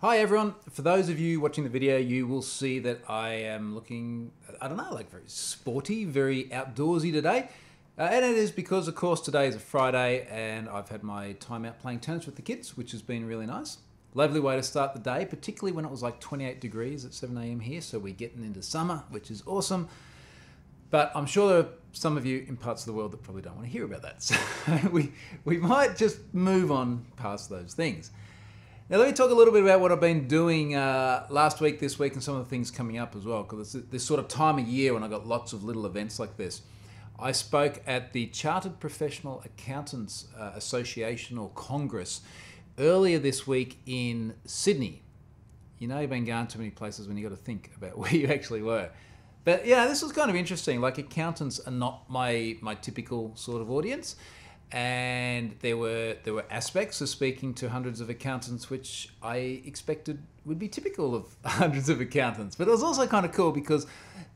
Hi everyone, for those of you watching the video, you will see that I am looking, I don't know, like very sporty, very outdoorsy today. And it is because, of course, today is a Friday and I've had my time out playing tennis with the kids, which has been really nice. Lovely way to start the day, particularly when it was like 28 degrees at 7 a.m. here, so we're getting into summer, which is awesome. But I'm sure there are some of you in parts of the world that probably don't want to hear about that. So we might just move on past those things. Now let me talk a little bit about what I've been doing last week, this week, and some of the things coming up as well, because it's this sort of time of year when I've got lots of little events like this. I spoke at the Chartered Professional Accountants Association or Congress earlier this week in Sydney. You know, you've been going to many places when you've got to think about where you actually were. But yeah, this was kind of interesting. Like, accountants are not my typical sort of audience. And there were aspects of speaking to hundreds of accountants which I expected would be typical of hundreds of accountants. But it was also kind of cool because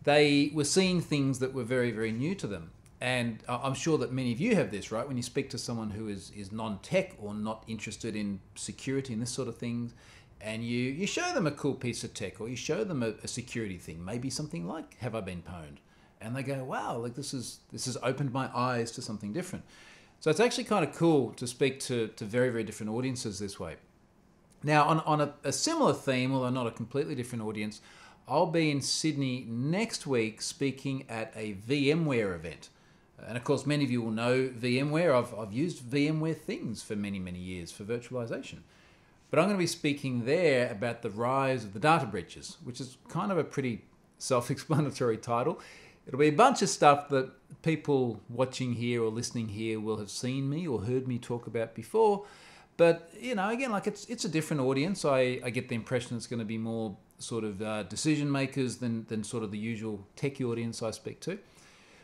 they were seeing things that were very, very new to them. And I'm sure that many of you have this, right? When you speak to someone who is non-tech or not interested in security and this sort of thing, and you show them a cool piece of tech, or you show them a security thing, maybe something like, have I been pwned? And they go, wow, like this has opened my eyes to something different. So it's actually kind of cool to speak to very, very different audiences this way. Now, on a similar theme, although not a completely different audience, I'll be in Sydney next week speaking at a VMware event. And of course, many of you will know VMware. I've used VMware things for many, many years for virtualization. But I'm going to be speaking there about the rise of the data breaches, which is kind of a pretty self-explanatory title. It'll be a bunch of stuff that people watching here or listening here will have seen me or heard me talk about before. But, you know, again, like it's a different audience. I get the impression it's going to be more sort of decision makers than sort of the usual techie audience I speak to.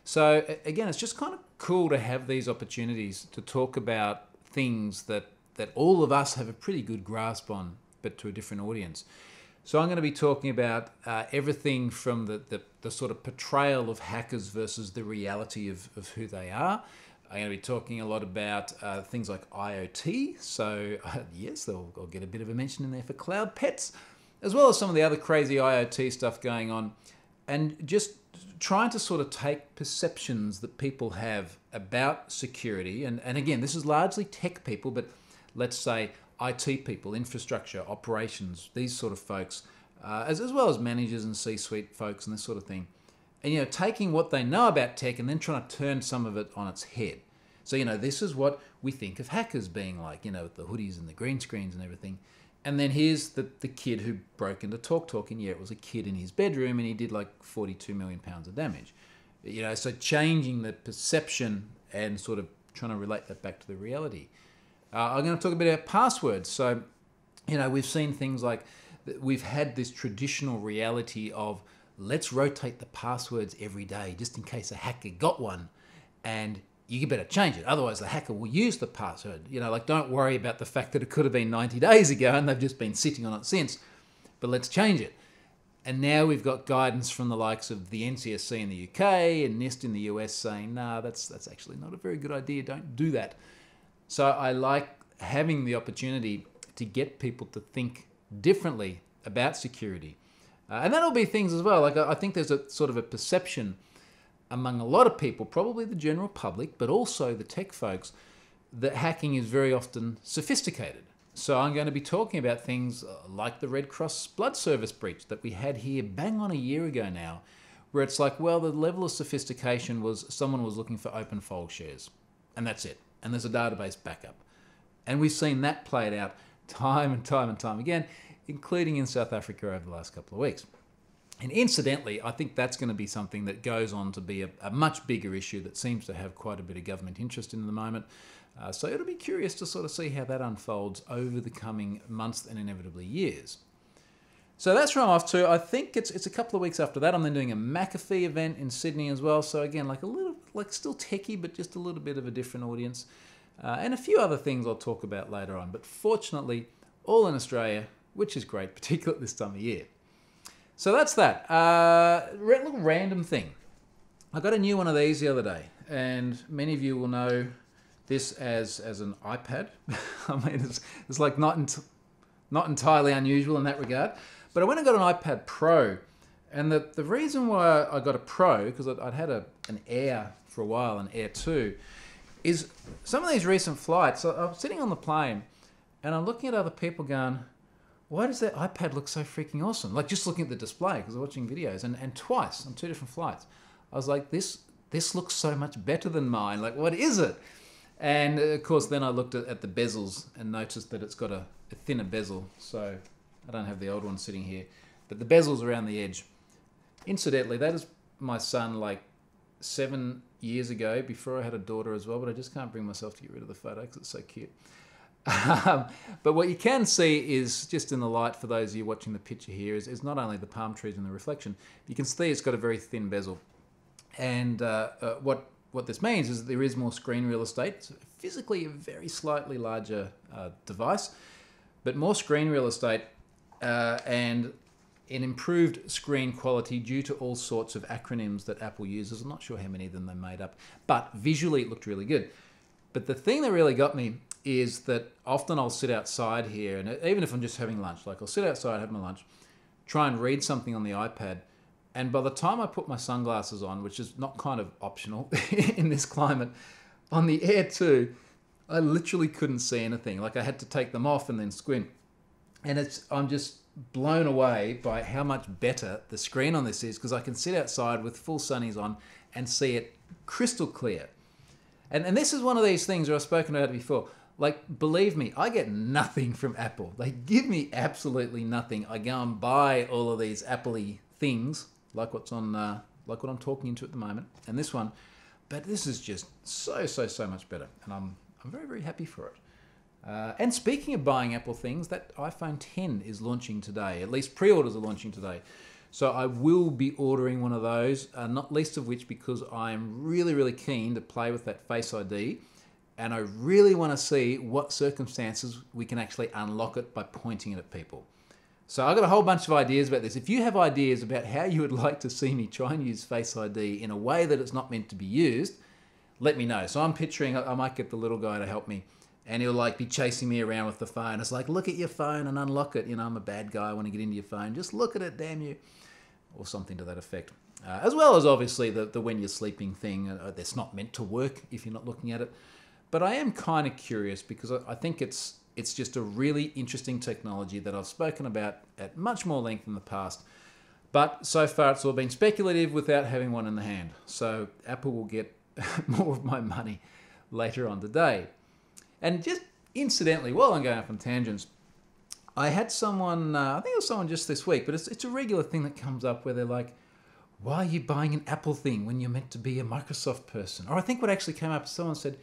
So, again, it's just kind of cool to have these opportunities to talk about things that all of us have a pretty good grasp on, but to a different audience. So I'm going to be talking about everything from the sort of portrayal of hackers versus the reality of who they are. I'm going to be talking a lot about things like IoT. So yes, I'll get a bit of a mention in there for cloud pets, as well as some of the other crazy IoT stuff going on. And just trying to sort of take perceptions that people have about security. And again, this is largely tech people, but let's say IT people, infrastructure, operations, these sort of folks, as well as managers and C-suite folks and this sort of thing. And, you know, taking what they know about tech and then trying to turn some of it on its head. So, you know, this is what we think of hackers being like, you know, with the hoodies and the green screens and everything. And then here's the kid who broke into TalkTalk, and yeah, it was a kid in his bedroom and he did like 42 million pounds of damage. You know, so changing the perception and sort of trying to relate that back to the reality. I'm going to talk a bit about passwords. So, you know, we've seen things like, we've had this traditional reality of let's rotate the passwords every day just in case a hacker got one, and you better change it. Otherwise, the hacker will use the password. You know, like, don't worry about the fact that it could have been 90 days ago and they've just been sitting on it since, but let's change it. And now we've got guidance from the likes of the NCSC in the UK and NIST in the US saying, nah, that's actually not a very good idea. Don't do that. So I like having the opportunity to get people to think differently about security. And that'll be things as well. Like, I think there's a sort of a perception among a lot of people, probably the general public, but also the tech folks, that hacking is very often sophisticated. So I'm going to be talking about things like the Red Cross blood service breach that we had here bang on a year ago now, where it's like, well, the level of sophistication was someone was looking for open file shares, and that's it. And there's a database backup. And we've seen that played out time and time and time again, including in South Africa over the last couple of weeks. And incidentally, I think that's going to be something that goes on to be a much bigger issue that seems to have quite a bit of government interest in at the moment. So it'll be curious to sort of see how that unfolds over the coming months and inevitably years. So that's where I'm off to. I think it's a couple of weeks after that. I'm then doing a McAfee event in Sydney as well. So again, like a little, like still techie, but just a little bit of a different audience. And a few other things I'll talk about later on. But fortunately, all in Australia, which is great, particularly at this time of year. So that's that. Little random thing. I got a new one of these the other day, and many of you will know this as an iPad. I mean, it's like not not entirely unusual in that regard. But I went and got an iPad Pro. And the reason why I got a Pro, because I'd had an Air for a while, an Air 2, is some of these recent flights, I'm sitting on the plane and I'm looking at other people going, why does that iPad look so freaking awesome? Like just looking at the display, because I'm watching videos, and twice on 2 different flights, I was like, this looks so much better than mine. Like, what is it? And of course, then I looked at the bezels and noticed that it's got a thinner bezel. So I don't have the old one sitting here, but the bezel's around the edge. Incidentally, that is my son like 7 years ago, before I had a daughter as well, but I just can't bring myself to get rid of the photo because it's so cute. But what you can see is, just in the light, for those of you watching the picture here, is not only the palm trees and the reflection, you can see it's got a very thin bezel. And what this means is that there is more screen real estate. It's physically a very slightly larger device, but more screen real estate and an improved screen quality due to all sorts of acronyms that Apple uses. I'm not sure how many of them they made up, but visually it looked really good. But the thing that really got me is that often I'll sit outside here, and even if I'm just having lunch, like I'll sit outside, have my lunch, try and read something on the iPad, and by the time I put my sunglasses on, which is not kind of optional in this climate, on the Air 2, I literally couldn't see anything. Like I had to take them off and then squint. And I'm just blown away by how much better the screen on this is, because I can sit outside with full sunnies on and see it crystal clear. And this is one of these things where I've spoken about it before. Like, believe me, I get nothing from Apple. They give me absolutely nothing. I go and buy all of these Apple-y things, like what's on, like what I'm talking into at the moment, and this one. But this is just so much better, and I'm very, very happy for it. And speaking of buying Apple things, that iPhone 10 is launching today. At least pre-orders are launching today. So I will be ordering one of those, not least of which because I'm really, really keen to play with that Face ID. And I really want to see what circumstances we can actually unlock it by pointing it at people. So I've got a whole bunch of ideas about this. If you have ideas about how you would like to see me try and use Face ID in a way that it's not meant to be used, let me know. So I'm picturing I might get the little guy to help me, and he'll like be chasing me around with the phone. It's like, look at your phone and unlock it. You know, I'm a bad guy. I want to get into your phone. Just look at it, damn you. Or something to that effect. As well as obviously the when you're sleeping thing. That's not meant to work if you're not looking at it. But I am kind of curious because I think it's just a really interesting technology that I've spoken about at much more length in the past. But so far it's all been speculative without having one in the hand. So Apple will get more of my money later on today. And just incidentally, while I'm going off on tangents, I had someone, I think it was someone just this week, but it's a regular thing that comes up where they're like, why are you buying an Apple thing when you're meant to be a Microsoft person? Or I think what actually came up, someone said,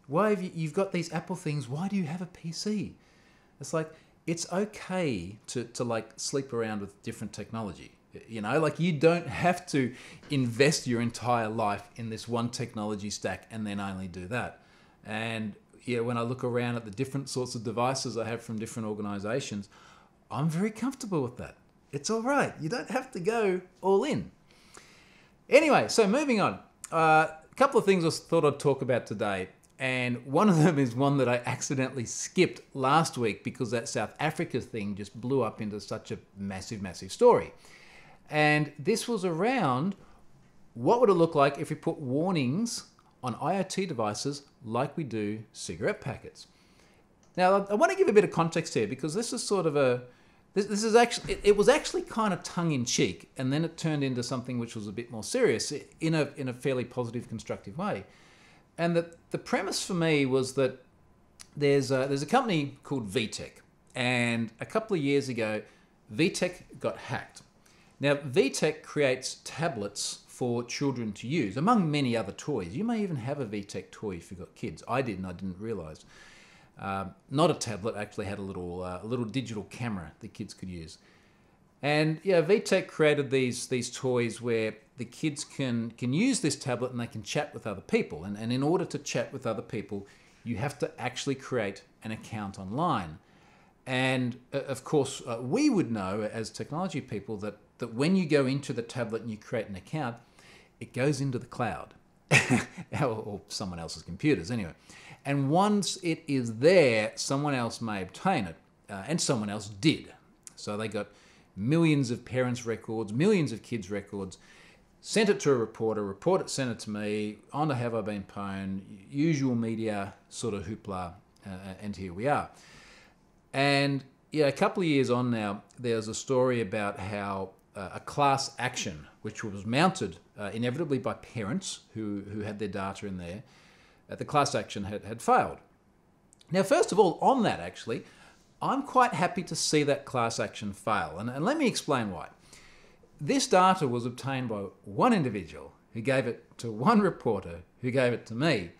why have you've got these Apple things, why do you have a PC? It's like, it's okay to like sleep around with different technology. You know, like you don't have to invest your entire life in this one technology stack and then only do that. And yeah, when I look around at the different sorts of devices I have from different organizations, I'm very comfortable with that. It's all right. You don't have to go all in. Anyway, so moving on. A couple of things I thought I'd talk about today. And one of them is one that I accidentally skipped last week because that South Africa thing just blew up into such a massive story. And this was around what would it look like if we put warnings on IoT devices like we do cigarette packets. Now, I want to give a bit of context here because this is sort of this is actually, it was actually kind of tongue-in-cheek, and then it turned into something which was a bit more serious in a fairly positive, constructive way. And the premise for me was that there's a company called VTech, and a couple of years ago, VTech got hacked. Now, VTech creates tablets for children to use, among many other toys. You may even have a VTech toy if you've got kids. I did, and I didn't realize. Not a tablet, actually had a little digital camera the kids could use. And yeah, VTech created these toys where the kids can use this tablet and they can chat with other people. And in order to chat with other people, you have to actually create an account online. And of course, we would know as technology people that when you go into the tablet and you create an account, it goes into the cloud or someone else's computers anyway. And once it is there, someone else may obtain it. and someone else did. So they got millions of parents' records, millions of kids' records, sent it to a reporter sent it to me, on to Have I Been Pwned, usual media sort of hoopla, and here we are. And yeah, a couple of years on now, there's a story about how a class action, which was mounted inevitably by parents who had their data in there, the class action had failed. Now, first of all, on that actually, I'm quite happy to see that class action fail. And let me explain why. This data was obtained by one individual who gave it to one reporter who gave it to me.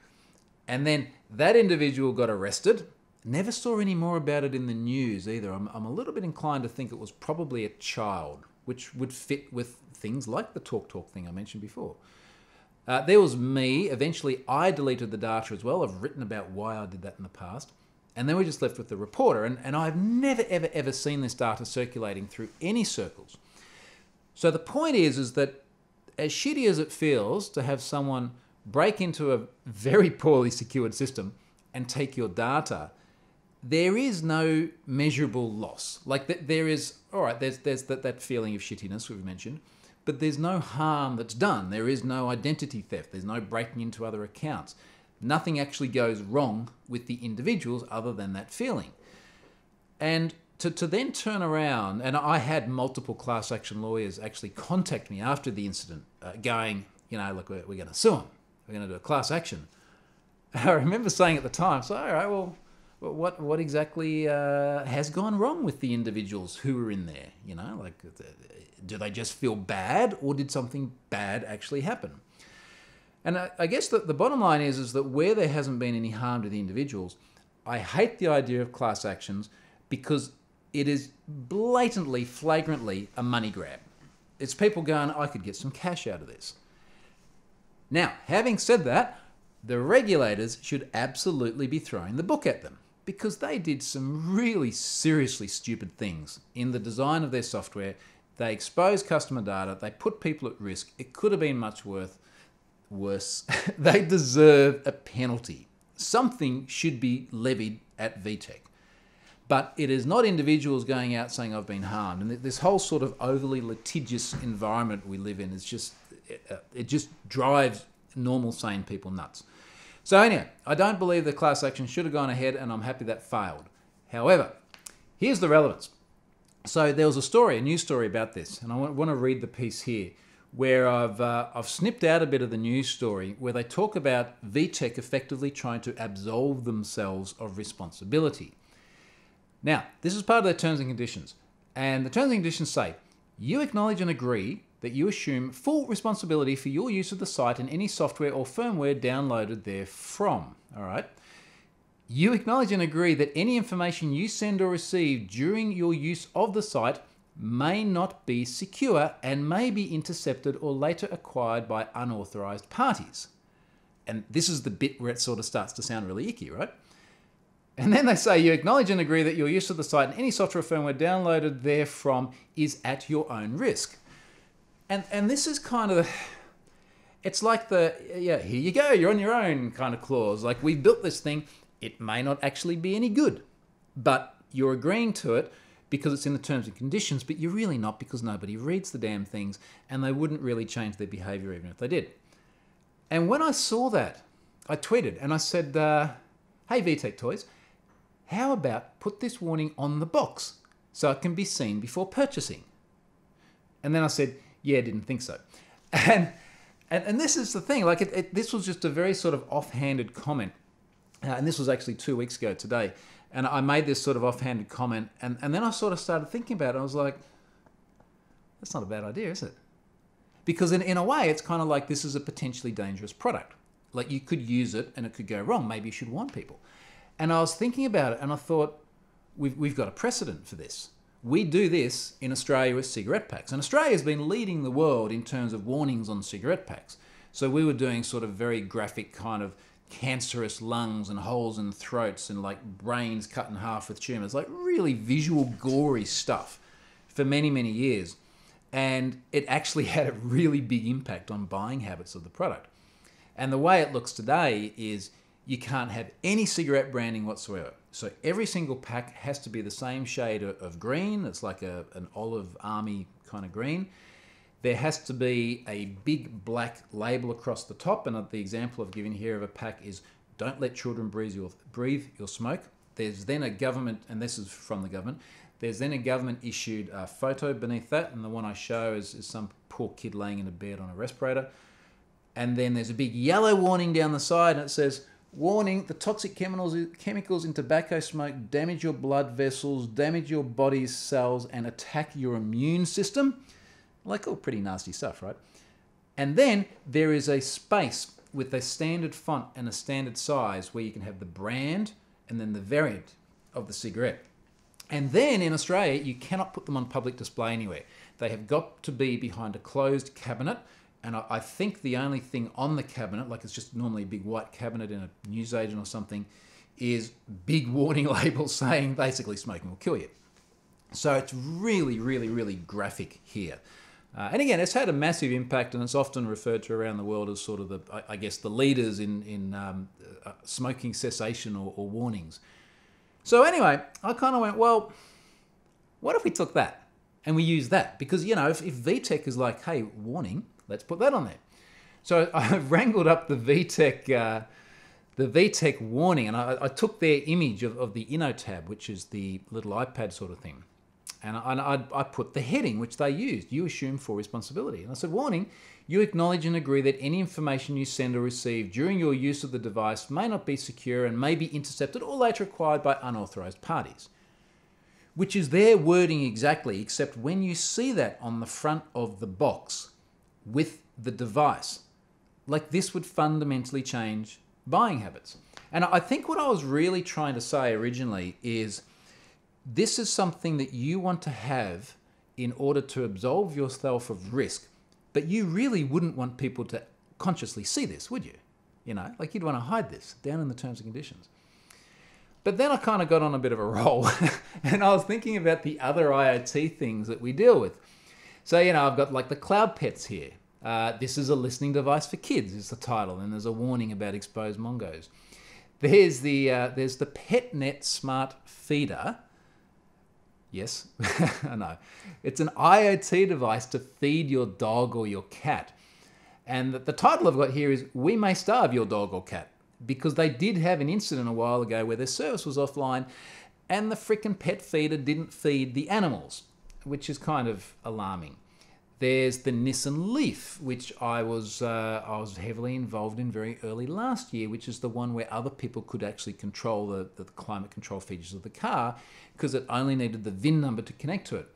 And then that individual got arrested. Never saw any more about it in the news either. I'm a little bit inclined to think it was probably a child, which would fit with things like the TalkTalk thing I mentioned before. There was me. Eventually, I deleted the data as well. I've written about why I did that in the past. And then we're just left with the reporter. And I've never, ever, ever seen this data circulating through any circles. So the point is that as shitty as it feels to have someone break into a very poorly secured system and take your data, there is no measurable loss. Like there is, all right, there's that feeling of shittiness we've mentioned, but there's no harm that's done. There is no identity theft. There's no breaking into other accounts. Nothing actually goes wrong with the individuals other than that feeling. And to then turn around, and I had multiple class action lawyers actually contact me after the incident going, you know, look, we're going to sue them. We're going to do a class action. And I remember saying at the time, so, all right, well, what exactly has gone wrong with the individuals who were in there? You know, like, do they just feel bad, or did something bad actually happen? And I guess that the bottom line is that where there hasn't been any harm to the individuals, I hate the idea of class actions because it is blatantly, flagrantly a money grab. It's people going, I could get some cash out of this. Now, having said that, the regulators should absolutely be throwing the book at them because they did some really seriously stupid things in the design of their software. They exposed customer data. They put people at risk. It could have been much worse. They deserve a penalty. Something should be levied at VTech. But it is not individuals going out saying, I've been harmed. And this whole sort of overly litigious environment we live in is just, it just drives normal, sane people nuts. So anyway, I don't believe the class action should have gone ahead, and I'm happy that failed. However, here's the relevance. So there was a story, a news story about this, and I want to read the piece here, where I've snipped out a bit of the news story where they talk about VTech effectively trying to absolve themselves of responsibility. Now, this is part of their terms and conditions. And the terms and conditions say, you acknowledge and agree that you assume full responsibility for your use of the site and any software or firmware downloaded therefrom. All right. You acknowledge and agree that any information you send or receive during your use of the site may not be secure and may be intercepted or later acquired by unauthorized parties. And this is the bit where it sort of starts to sound really icky, right? And then they say you acknowledge and agree that your use of the site and any software or firmware downloaded therefrom is at your own risk. And this is kind of, it's like the, yeah, here you go, you're on your own kind of clause. Like, we built this thing, it may not actually be any good, but you're agreeing to it because it's in the terms and conditions, but you're really not because nobody reads the damn things and they wouldn't really change their behavior even if they did. And when I saw that, I tweeted and I said, hey VTech Toys, how about put this warning on the box so it can be seen before purchasing? And then I said, yeah, didn't think so. And this is the thing, like this was just a very sort of offhanded comment. And this was actually 2 weeks ago today. And I made this sort of offhanded comment. And then I sort of started thinking about it. I was like, that's not a bad idea, is it? Because in a way, it's kind of like this is a potentially dangerous product. Like, you could use it and it could go wrong. Maybe you should warn people. And I was thinking about it and I thought, we've got a precedent for this. We do this in Australia with cigarette packs. And Australia has been leading the world in terms of warnings on cigarette packs. So we were doing sort of very graphic kind of cancerous lungs and holes in throats and like brains cut in half with tumours, like really visual, gory stuff for many, many years. And it actually had a really big impact on buying habits of the product. And the way it looks today is you can't have any cigarette branding whatsoever. So every single pack has to be the same shade of green. It's like an olive army kind of green. There has to be a big black label across the top. And the example I've given here of a pack is, don't let children breathe your smoke. There's then a government, and this is from the government, there's then a government issued photo beneath that. And the one I show is some poor kid laying in a bed on a respirator. And then there's a big yellow warning down the side, and it says, warning, the toxic chemicals in tobacco smoke damage your blood vessels, damage your body's cells, and attack your immune system. Like all pretty nasty stuff, right? And then there is a space with a standard font and a standard size where you can have the brand and then the variant of the cigarette. And then in Australia, you cannot put them on public display anywhere. They have got to be behind a closed cabinet. And I think the only thing on the cabinet, like it's just normally a big white cabinet in a newsagent or something, is big warning labels saying basically smoking will kill you. So it's really, really, really graphic here. And again, it's had a massive impact, and it's often referred to around the world as sort of the, I guess, the leaders in smoking cessation or warnings. So anyway, I kind of went, well, what if we took that and we used that? Because, you know, if VTech is like, hey, warning, let's put that on there. So I wrangled up the VTech warning, and I took their image of the Inno tab, which is the little iPad sort of thing. And I put the heading, which they used. You assume full responsibility. And I said, warning, you acknowledge and agree that any information you send or receive during your use of the device may not be secure and may be intercepted or later acquired by unauthorized parties. Which is their wording exactly, except when you see that on the front of the box with the device, like this would fundamentally change buying habits. And I think what I was really trying to say originally is, this is something that you want to have in order to absolve yourself of risk, but you really wouldn't want people to consciously see this, would you? You know, like you'd want to hide this down in the terms and conditions. But then I kind of got on a bit of a roll and I was thinking about the other IoT things that we deal with. So, you know, I've got like the Cloud Pets here. This is a listening device for kids is the title, and there's a warning about exposed Mongos. There's the PetNet Smart Feeder. Yes, I know. It's an IoT device to feed your dog or your cat. And the title I've got here is, we may starve your dog or cat, because they did have an incident a while ago where their service was offline and the frickin' pet feeder didn't feed the animals, which is kind of alarming. There's the Nissan Leaf, which I was heavily involved in very early last year, which is the one where other people could actually control the climate control features of the car, because it only needed the VIN number to connect to it.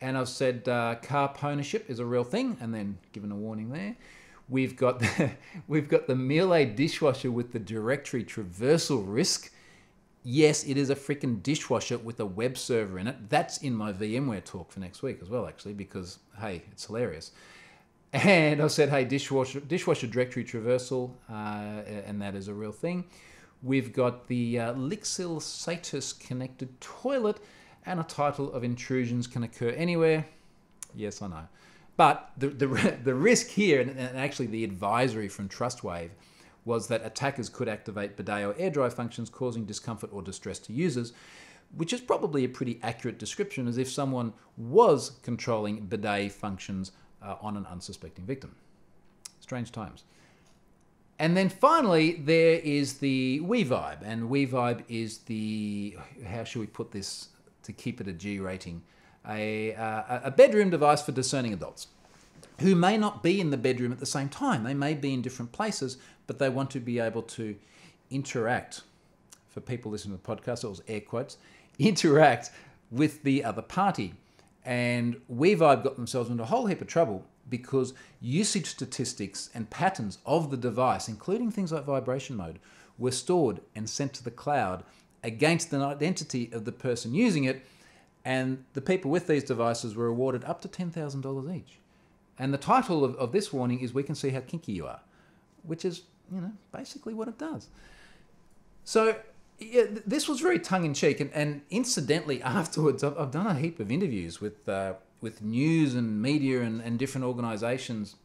And I've said car ownership is a real thing, and then given a warning there. We've got the Miele dishwasher with the directory traversal risk. Yes, it is a freaking dishwasher with a web server in it. That's in my VMware talk for next week as well, actually, because, hey, it's hilarious. And I said, hey, dishwasher directory traversal, and that is a real thing. We've got the Lixil Satus connected toilet, and a title of intrusions can occur anywhere. Yes, I know. But the risk here, and actually the advisory from TrustWave, was that attackers could activate bidet or air dry functions, causing discomfort or distress to users, which is probably a pretty accurate description, as if someone was controlling bidet functions on an unsuspecting victim. Strange times. And then finally, there is the WeVibe, and WeVibe is the, how should we put this to keep it a G rating, a bedroom device for discerning adults who may not be in the bedroom at the same time. They may be in different places, but they want to be able to interact, for people listening to the podcast, it was air quotes, interact with the other party. And WeVibe got themselves into a whole heap of trouble because usage statistics and patterns of the device, including things like vibration mode, were stored and sent to the cloud against an identity of the person using it. And the people with these devices were awarded up to $10,000 each. And the title of this warning is, we can see how kinky you are, which is, you know, basically what it does. So yeah, this was very tongue-in-cheek, and incidentally, afterwards, I've done a heap of interviews with news and media and different organisations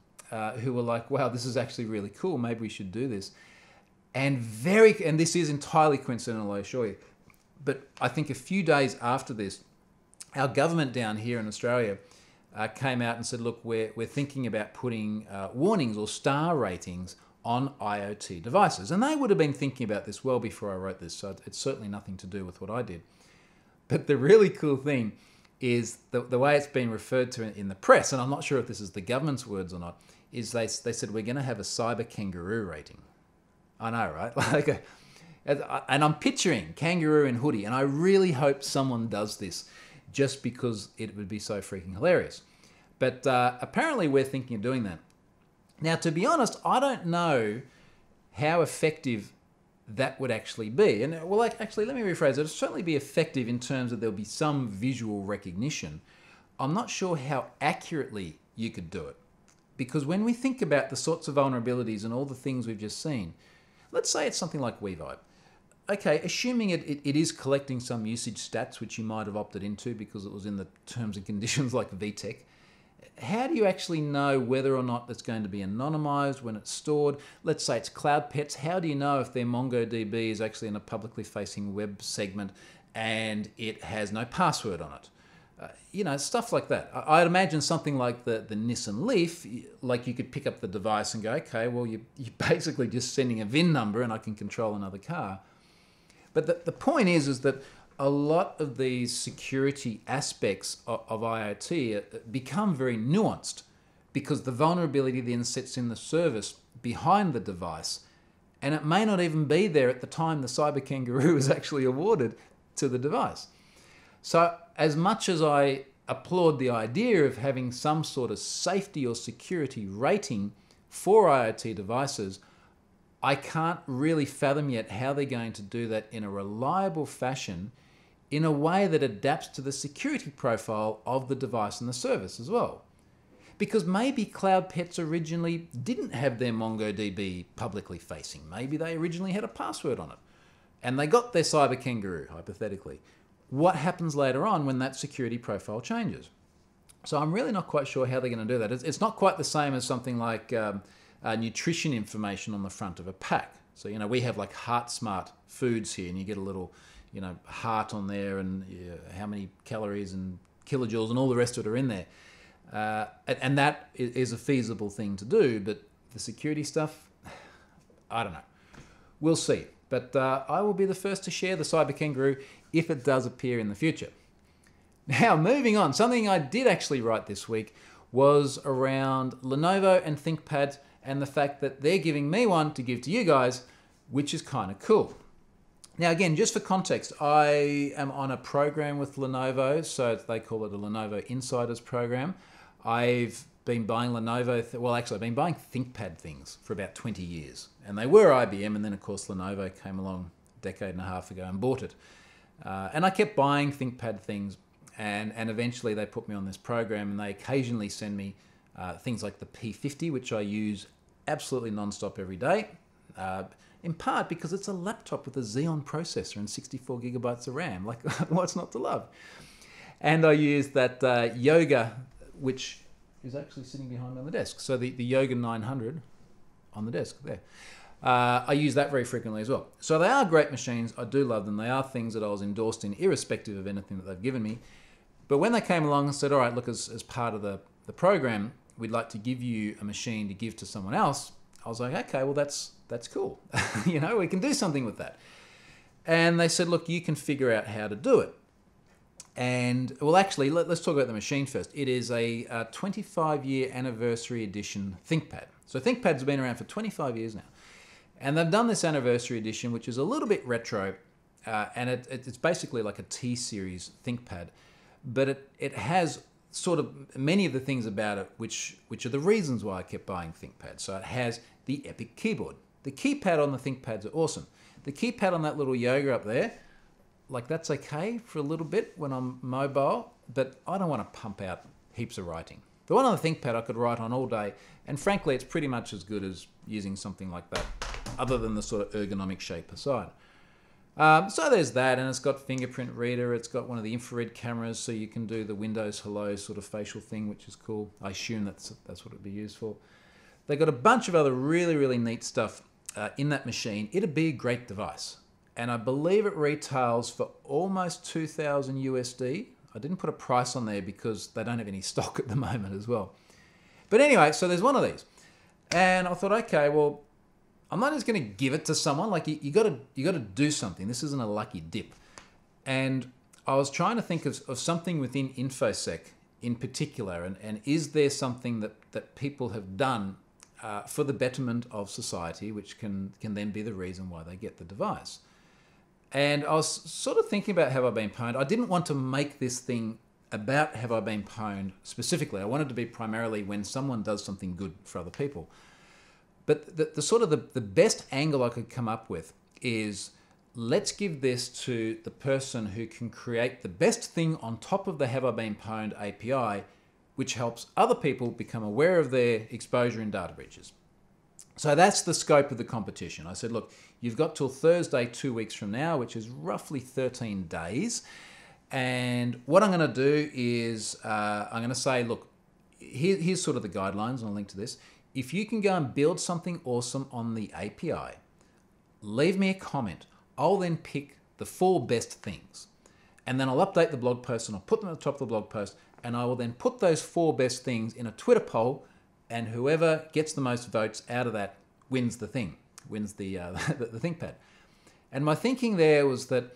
who were like, wow, this is actually really cool, maybe we should do this. And this is entirely coincidental, I assure you. But I think a few days after this, our government down here in Australia came out and said, look, we're thinking about putting warnings or star ratings on IoT devices. And they would have been thinking about this well before I wrote this, so it's certainly nothing to do with what I did. But the really cool thing is the way it's been referred to in the press, and I'm not sure if this is the government's words or not, is they said we're going to have a cyber kangaroo rating. I know, right? And I'm picturing kangaroo in hoodie, and I really hope someone does this just because it would be so freaking hilarious. But apparently we're thinking of doing that. Now, to be honest, I don't know how effective that would actually be. And well, actually, let me rephrase it. It'll certainly be effective in terms of there'll be some visual recognition. I'm not sure how accurately you could do it. Because when we think about the sorts of vulnerabilities and all the things we've just seen, let's say it's something like WeVibe. Okay, assuming it is collecting some usage stats, which you might have opted into because it was in the terms and conditions like VTech, how do you actually know whether or not it's going to be anonymized when it's stored? Let's say it's Cloud Pets. How do you know if their MongoDB is actually in a publicly facing web segment and it has no password on it? Stuff like that. I'd imagine something like the Nissan Leaf, like you could pick up the device and go, okay, well, you're basically just sending a VIN number and I can control another car. But the point is that a lot of these security aspects of IoT become very nuanced because the vulnerability then sits in the service behind the device, and it may not even be there at the time the cyber kangaroo is actually awarded to the device. So as much as I applaud the idea of having some sort of safety or security rating for IoT devices, I can't really fathom yet how they're going to do that in a reliable fashion in a way that adapts to the security profile of the device and the service as well. Because maybe Cloud Pets originally didn't have their MongoDB publicly facing. Maybe they originally had a password on it and they got their cyber kangaroo, hypothetically. What happens later on when that security profile changes? So I'm really not quite sure how they're going to do that. It's not quite the same as something like nutrition information on the front of a pack. So, we have like Heart Smart foods here and you get a little, heart on there and how many calories and kilojoules and all the rest of it are in there. And that is a feasible thing to do, but the security stuff, I don't know. We'll see. But I will be the first to share the cyber kangaroo if it does appear in the future. Now, moving on, something I did actually write this week was around Lenovo and ThinkPads and the fact that they're giving me one to give to you guys, which is kind of cool. Now, again, just for context, I am on a program with Lenovo, so they call it a Lenovo Insiders program. I've been buying I've been buying ThinkPad things for about 20 years. And they were IBM, and then, of course, Lenovo came along a decade and a half ago and bought it. And I kept buying ThinkPad things, and eventually they put me on this program, and they occasionally send me things like the P50, which I use absolutely non-stop every day. In part because it's a laptop with a Xeon processor and 64 gigabytes of RAM. Like, what's not to love? And I use that Yoga, which is actually sitting behind me on the desk. So the Yoga 900 on the desk there. I use that very frequently as well. So they are great machines. I do love them. They are things that I was endorsed in, irrespective of anything that they've given me. But when they came along and said, all right, look, as part of the program, we'd like to give you a machine to give to someone else, I was like, okay, well, that's cool. We can do something with that. And they said, look, you can figure out how to do it. And, well, actually, let's talk about the machine first. It is a 25-year anniversary edition ThinkPad. So ThinkPad's been around for 25 years now. And they've done this anniversary edition, which is a little bit retro, and it's basically like a T-series ThinkPad. But it has sort of many of the things about it which are the reasons why I kept buying ThinkPad. So it has the Epic keyboard. The keypad on the ThinkPads are awesome. The keypad on that little Yoga up there, like, that's okay for a little bit when I'm mobile, but I don't want to pump out heaps of writing. The one on the ThinkPad I could write on all day, and frankly, it's pretty much as good as using something like that, other than the sort of ergonomic shape aside. So there's that, and it's got fingerprint reader. It's got one of the infrared cameras, so you can do the Windows Hello sort of facial thing, which is cool. I assume that's what it'd be used for. They got a bunch of other really, really neat stuff in that machine, it'd be a great device. And I believe it retails for almost 2,000 USD. I didn't put a price on there because they don't have any stock at the moment as well. But anyway, so there's one of these. And I thought, okay, well, I'm not just going to give it to someone. Like you got to do something. This isn't a lucky dip. And I was trying to think of something within InfoSec in particular, and is there something that people have done for the betterment of society, which can then be the reason why they get the device. And I was sort of thinking about Have I Been Pwned. I didn't want to make this thing about Have I Been Pwned specifically. I wanted to be primarily when someone does something good for other people. But the sort of the best angle I could come up with is, let's give this to the person who can create the best thing on top of the Have I Been Pwned API, which helps other people become aware of their exposure in data breaches. So that's the scope of the competition. I said, look, you've got till Thursday, 2 weeks from now, which is roughly 13 days. And what I'm going to do is I'm going to say, look, here's sort of the guidelines, and I'll link to this. If you can go and build something awesome on the API, leave me a comment. I'll then pick the 4 best things. And then I'll update the blog post and I'll put them at the top of the blog post, and I will then put those 4 best things in a Twitter poll, and whoever gets the most votes out of that wins the thing, wins the ThinkPad. And my thinking there was that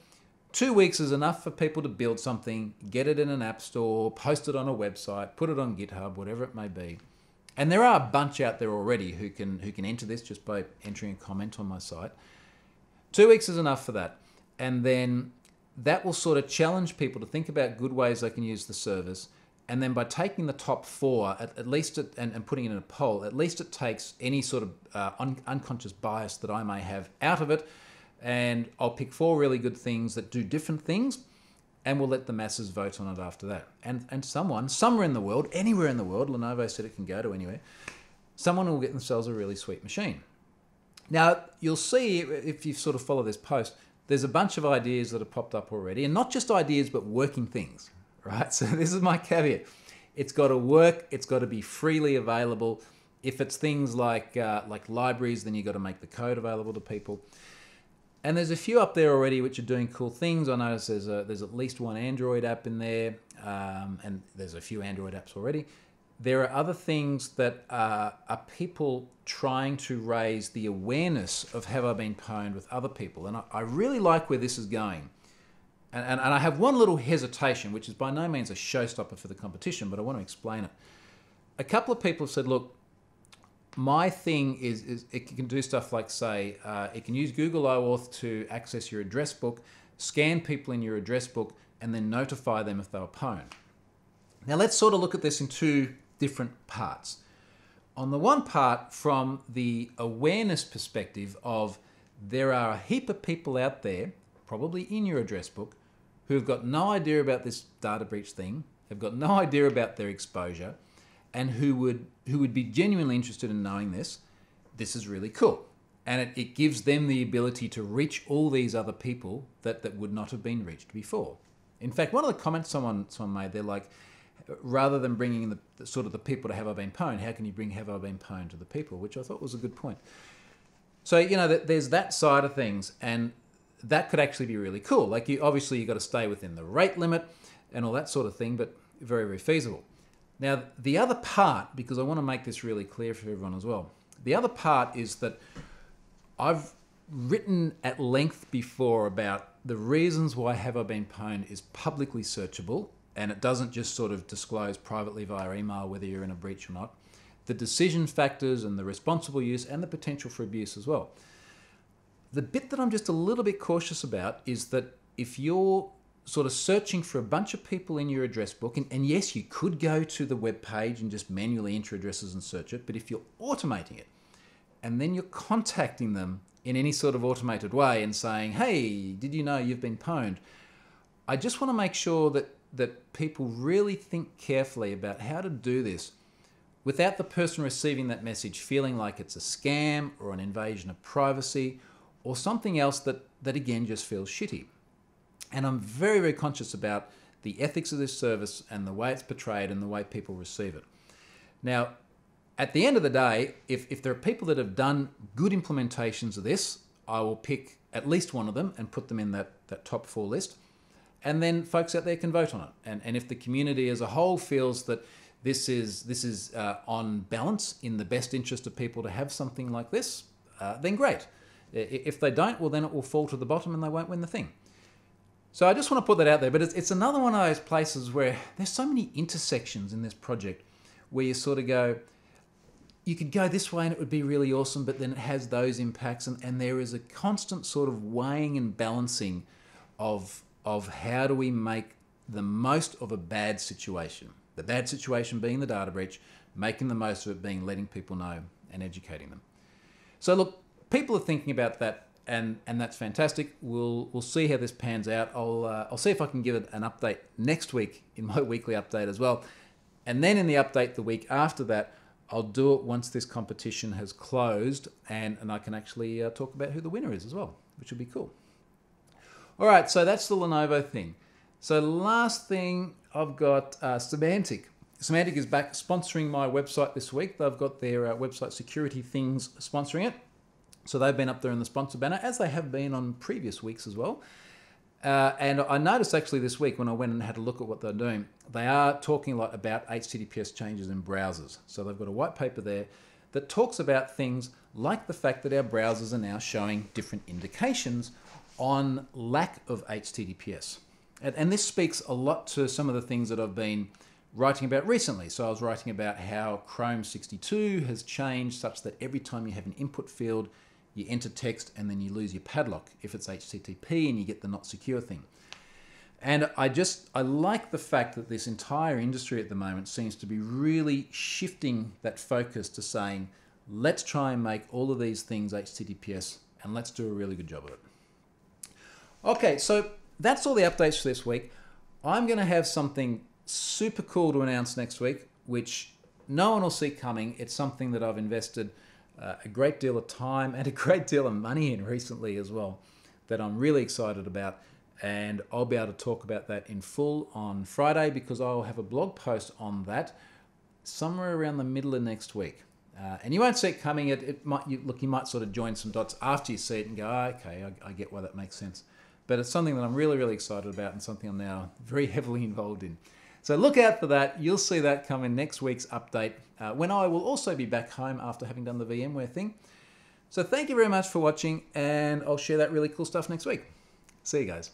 2 weeks is enough for people to build something, get it in an app store, post it on a website, put it on GitHub, whatever it may be. And there are a bunch out there already who can enter this just by entering a comment on my site. 2 weeks is enough for that. And then that will sort of challenge people to think about good ways they can use the service. And then by taking the top 4, at least and putting it in a poll, at least it takes any sort of unconscious bias that I may have out of it. And I'll pick 4 really good things that do different things, and we'll let the masses vote on it after that. And someone, somewhere in the world, anywhere in the world, Lenovo said it can go to anywhere, someone will get themselves a really sweet machine. Now, you'll see, if you sort of follow this post, there's a bunch of ideas that have popped up already, and not just ideas, but working things, right? So this is my caveat. It's got to work. It's got to be freely available. If it's things like libraries, then you've got to make the code available to people. And there's a few up there already which are doing cool things. I notice there's at least 1 Android app in there, and there's a few Android apps already. There are other things that are people trying to raise the awareness of Have I Been Pwned with other people. And I really like where this is going. And I have one little hesitation, which is by no means a showstopper for the competition, but I want to explain it. A couple of people have said, look, my thing is it can do stuff like, say, it can use Google OAuth to access your address book, scan people in your address book, and then notify them if they were pwned. Now let's sort of look at this in 2 different parts. On the one part, from the awareness perspective of, there are a heap of people out there, probably in your address book, who have got no idea about this data breach thing, have got no idea about their exposure, and who would be genuinely interested in knowing this. This is really cool. And it gives them the ability to reach all these other people that would not have been reached before. In fact, one of the comments someone made, they're like, rather than bringing the sort of the people to Have I Been Pwned, how can you bring Have I Been Pwned to the people? Which I thought was a good point. So, you know, there's that side of things, and that could actually be really cool. Like, obviously you've got to stay within the rate limit and all that sort of thing, but very, very feasible. Now, the other part, because I want to make this really clear for everyone as well, the other part is that I've written at length before about the reasons why Have I Been Pwned is publicly searchable, and it doesn't just sort of disclose privately via email whether you're in a breach or not, the decision factors and the responsible use and the potential for abuse as well. The bit that I'm just a little bit cautious about is that if you're sort of searching for a bunch of people in your address book, and yes, you could go to the web page and just manually enter addresses and search it, but if you're automating it and then you're contacting them in any sort of automated way and saying, hey, did you know you've been pwned? I just want to make sure that people really think carefully about how to do this without the person receiving that message feeling like it's a scam or an invasion of privacy or something else that again just feels shitty. And I'm very, very conscious about the ethics of this service and the way it's portrayed and the way people receive it. Now, At the end of the day, if there are people that have done good implementations of this, I will pick at least one of them and put them in that top 4 list. And then folks out there can vote on it. And if the community as a whole feels that this is on balance in the best interest of people to have something like this, then great. If they don't, well, then it will fall to the bottom and they won't win the thing. So I just want to put that out there. But it's another one of those places where there's so many intersections in this project where you sort of go, you could go this way and it would be really awesome, but then it has those impacts. And there is a constant sort of weighing and balancing of how do we make the most of a bad situation. The bad situation being the data breach, making the most of it being letting people know and educating them. So look, people are thinking about that, and that's fantastic. We'll see how this pans out. I'll see if I can give it an update next week in my weekly update as well. And then in the update the week after that, I'll do it once this competition has closed, and I can actually talk about who the winner is as well, which will be cool. All right, so that's the Lenovo thing. So last thing, I've got Symantec. Symantec is back sponsoring my website this week. They've got their website security things sponsoring it. So they've been up there in the sponsor banner, as they have been on previous weeks as well. And I noticed actually this week when I went and had a look at what they're doing, they are talking a lot about HTTPS changes in browsers. So they've got a white paper there that talks about things like the fact that our browsers are now showing different indications on lack of HTTPS. And this speaks a lot to some of the things that I've been writing about recently. So I was writing about how Chrome 62 has changed such that every time you have an input field, you enter text and then you lose your padlock if it's HTTP and you get the not secure thing. And I like the fact that this entire industry at the moment seems to be really shifting that focus to saying, let's try and make all of these things HTTPS and let's do a really good job of it. Okay, so that's all the updates for this week. I'm going to have something super cool to announce next week, which no one will see coming. It's something that I've invested a great deal of time and a great deal of money in recently as well, that I'm really excited about. And I'll be able to talk about that in full on Friday, because I'll have a blog post on that somewhere around the middle of next week. And you won't see it coming. You might sort of join some dots after you see it and go, oh, okay, I get why that makes sense. But it's something that I'm really, really excited about and something I'm now very heavily involved in. So look out for that. You'll see that come in next week's update, when I will also be back home after having done the VMware thing. So thank you very much for watching, and I'll share that really cool stuff next week. See you guys.